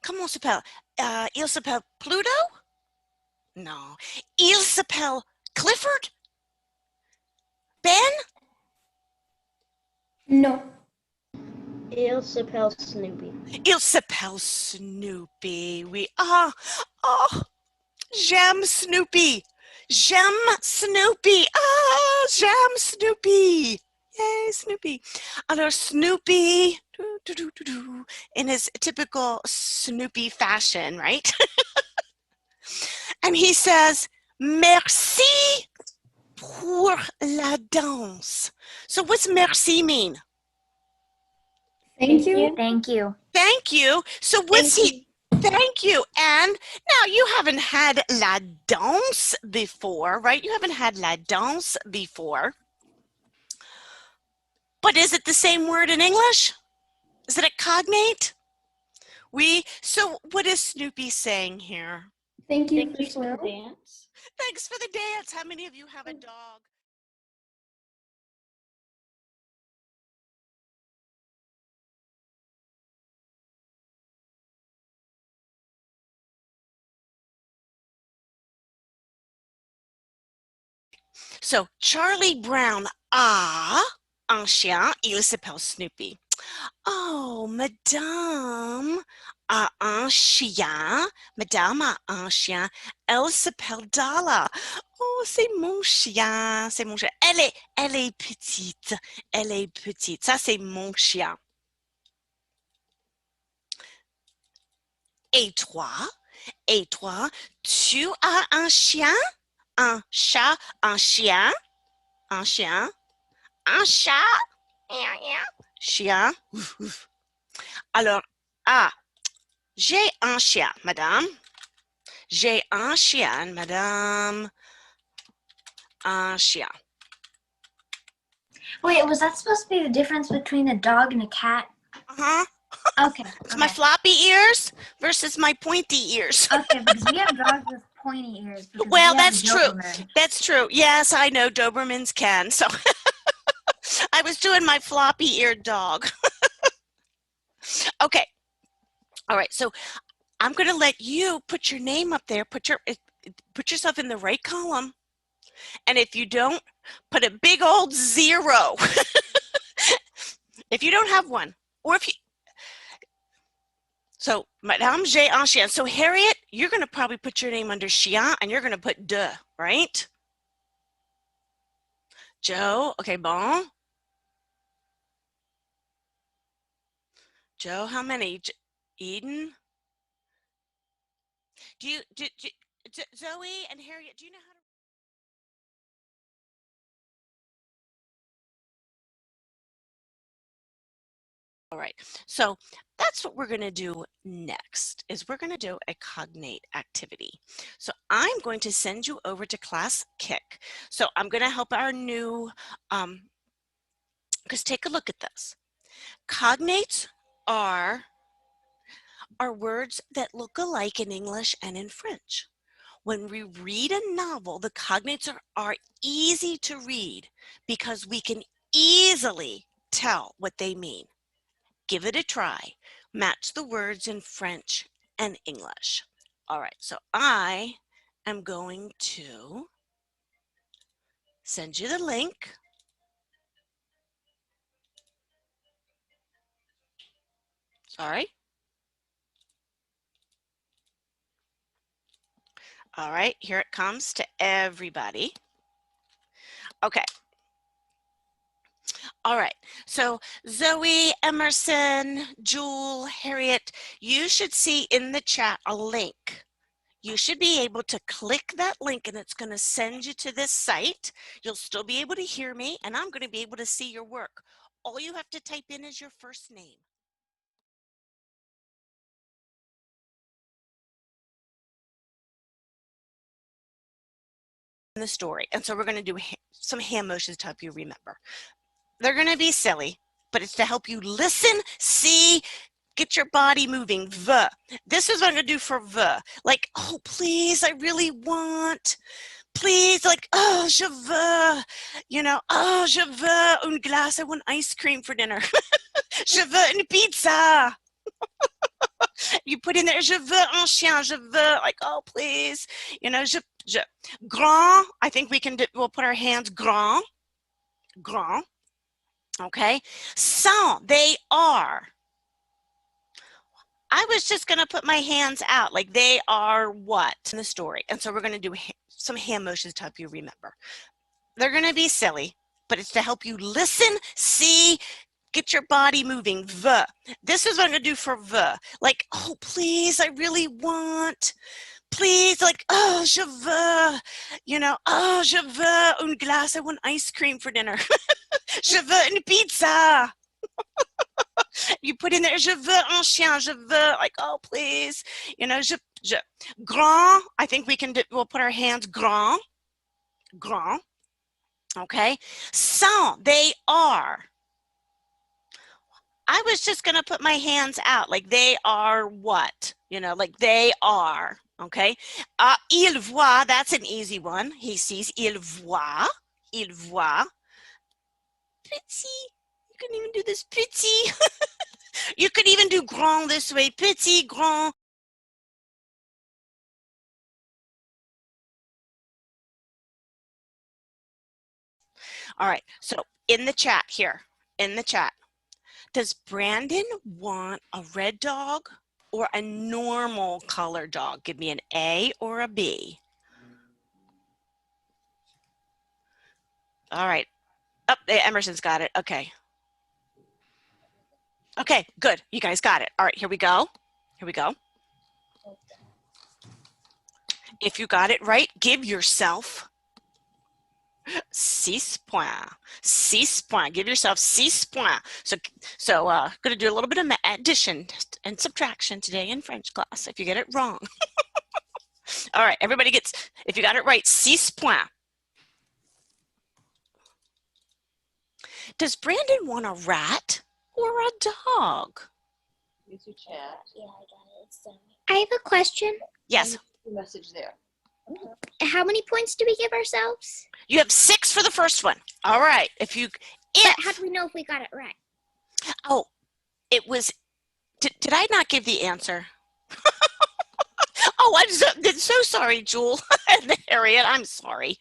Comment s'appelle? Il s'appelle Pluto? No. Il s'appelle Clifford? Ben? No. Il s'appelle Snoopy. Il s'appelle Snoopy. Oui. Ah, oh, j'aime Snoopy. J'aime Snoopy. Ah, j'aime Snoopy. Yay, Snoopy. Alors, Snoopy, in his typical Snoopy fashion, right? And he says, merci pour la danse. So what's merci mean? Thank you. Thank you. Thank you. So what's he? Thank you. And now you haven't had la danse before, right? You haven't had la danse before. But is it the same word in English? Is it a cognate? So what is Snoopy saying here? Thank you Thank you for the dance. Thanks for the dance. How many of you have a dog? So Charlie Brown a un chien, il s'appelle Snoopy. Oh, Madame a un chien. Madame a un chien. Elle s'appelle Dala. Oh, c'est mon chien. C'est mon chien. Elle est petite. Elle est petite. Ça, c'est mon chien. Et toi, tu as un chien, un chat, un chien, un chien, un chat, chien. Alors, j'ai un chien, madame. J'ai un chien, madame. Un chien. Wait, was that supposed to be the difference between a dog and a cat? Uh-huh. Okay. It's my floppy ears versus my pointy ears. Okay, because we have dogs with pointy ears. Well, that's true. That's true. Yes, I know Dobermans can. So I was doing my floppy-eared dog. Okay. All right. So I'm going to let you put your name up there. Put yourself in the right column. And if you don't, put a big old 0. If you don't have one, or if you. So, Madame, j'ai un chien. So, Harriet, you're going to probably put your name under chien, and you're going to put de, right? Joe, okay, bon. Joe, how many? Eden? Zoe and Harriet, do you know how to? All right, so that's what we're going to do next, is we're going to do a cognate activity. So I'm going to send you over to class Kick. So I'm going to help our new, because take a look at this. Cognates are words that look alike in English and in French. When we read a novel, the cognates are easy to read because we can easily tell what they mean. Give it a try. Match the words in French and English. All right, so I am going to send you the link. Sorry. All right, here it comes to everybody. Okay. All right, so Zoe, Emerson, Jewel, Harriet, you should see in the chat a link. You should be able to click that link and it's going to send you to this site. You'll still be able to hear me and I'm going to be able to see your work. All you have to type in is your first name. The story. And so we're going to do some hand motions to help you remember. They're going to be silly, but it's to help you listen, see, get your body moving. V. This is what I'm going to do for V. Like, oh, please, I really want. Please, like, oh, je veux. You know, oh, je veux une glace. I want ice cream for dinner. Je veux une pizza. You put in there, je veux un chien, je veux, like, oh, please. You know, je. Grand, I think we'll put our hands grand, grand. Okay. Sont, they are. I was just going to put my hands out, like they are what in the story. And so we're going to do some hand motions to help you remember. They're going to be silly, but it's to help you listen, see, get your body moving. V. This is what I'm going to do for V. Like, oh, please, I really want. Please, like, oh, je veux. You know, oh, je veux une glace. I want ice cream for dinner. Je veux une pizza. You put in there, je veux un chien, je veux, like, oh, please. You know, je. Grand, I think we'll put our hands grand, grand. Okay. Sont, they are. I was just going to put my hands out, like they are what? You know, like they are. Okay. Il voit, that's an easy one. He sees. Il voit. Il voit. Petit. You can even do this, petit. You could even do grand this way. Petit, grand. All right. So in the chat here, in the chat, does Brandon want a red dog or a normal color dog? Give me an A or a B. All right. Oh, Emerson's got it. Okay. Okay, good. You guys got it. All right, here we go. Here we go. If you got it right, give yourself 6 points. 6 points. Give yourself 6 points. So going to do a little bit of addition and subtraction today in French class if you get it wrong. All right, everybody gets, if you got it right, 6 points. Does Brandon want a rat or a dog? Use your chat. Yeah, I got it. It's I have a question. Yes. The message there. How many points do we give ourselves? You have 6 for the first one. All right. But how do we know if we got it right? Oh, it was, did I not give the answer? Oh, I'm so sorry, Jewel and Harriet. I'm sorry.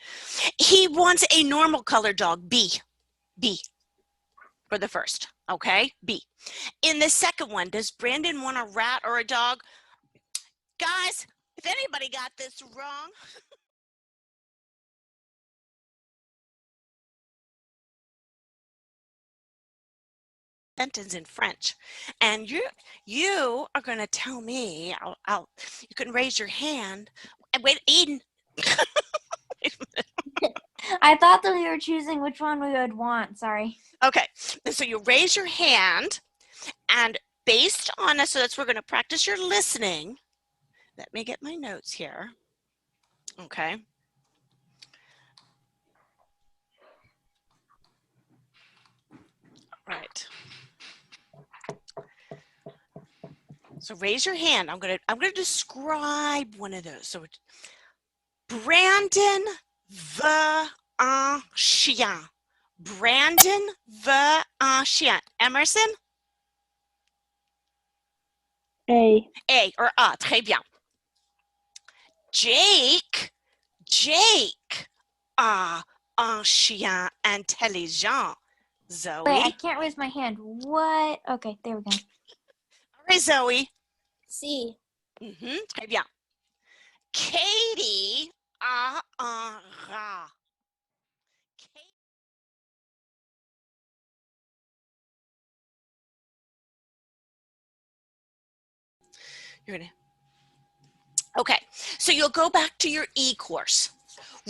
He wants a normal color dog, B. B for the first. Okay, B. In the second one, does Brandon want a rat or a dog? Guys, if anybody got this wrong, sentence in French, and you are going to tell me. You can raise your hand. Wait, Eden. I thought that we were choosing which one we would want. Sorry. Okay, and so you raise your hand, and based on this, so that's we're going to practice your listening. Let me get my notes here. Okay. All right. So raise your hand. I'm gonna describe one of those. So Brandon veut un chien. Brandon veut un chien. Emerson? A. A or A. Très bien. Jake a un chien intelligent. Zoe. Wait, I can't raise my hand. What? Okay, there we go. All right, Zoe. C. Très bien. Katie a un rat. You're gonna. Okay, so you'll go back to your e-course.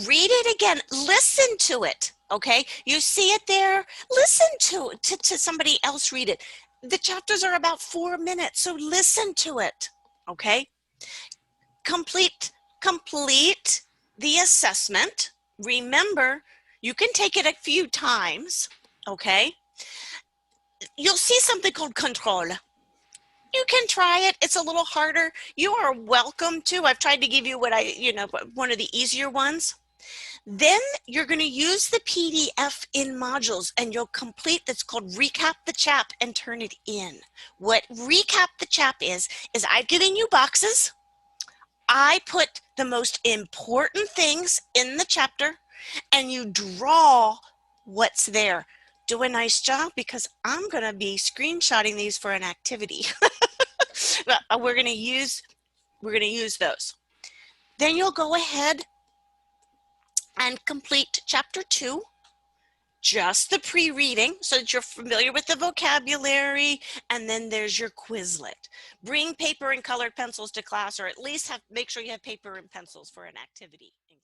Read it again. Listen to it. Okay, you see it there. Listen to somebody else read it. The chapters are about 4 minutes, so listen to it. Okay, complete the assessment. Remember, you can take it a few times. Okay, you'll see something called control. You can try it. It's a little harder. You are welcome to. I've tried to give you one of the easier ones. Then you're going to use the PDF in modules and you'll complete that's called Recap the Chap and turn it in. What Recap the Chap is I've given you boxes. I put the most important things in the chapter and you draw what's there. Do a nice job because I'm going to be screenshotting these for an activity. We're going to use those. Then you'll go ahead and complete chapter 2, just the pre-reading so that you're familiar with the vocabulary, and then there's your Quizlet. Bring paper and colored pencils to class, or at least make sure you have paper and pencils for an activity in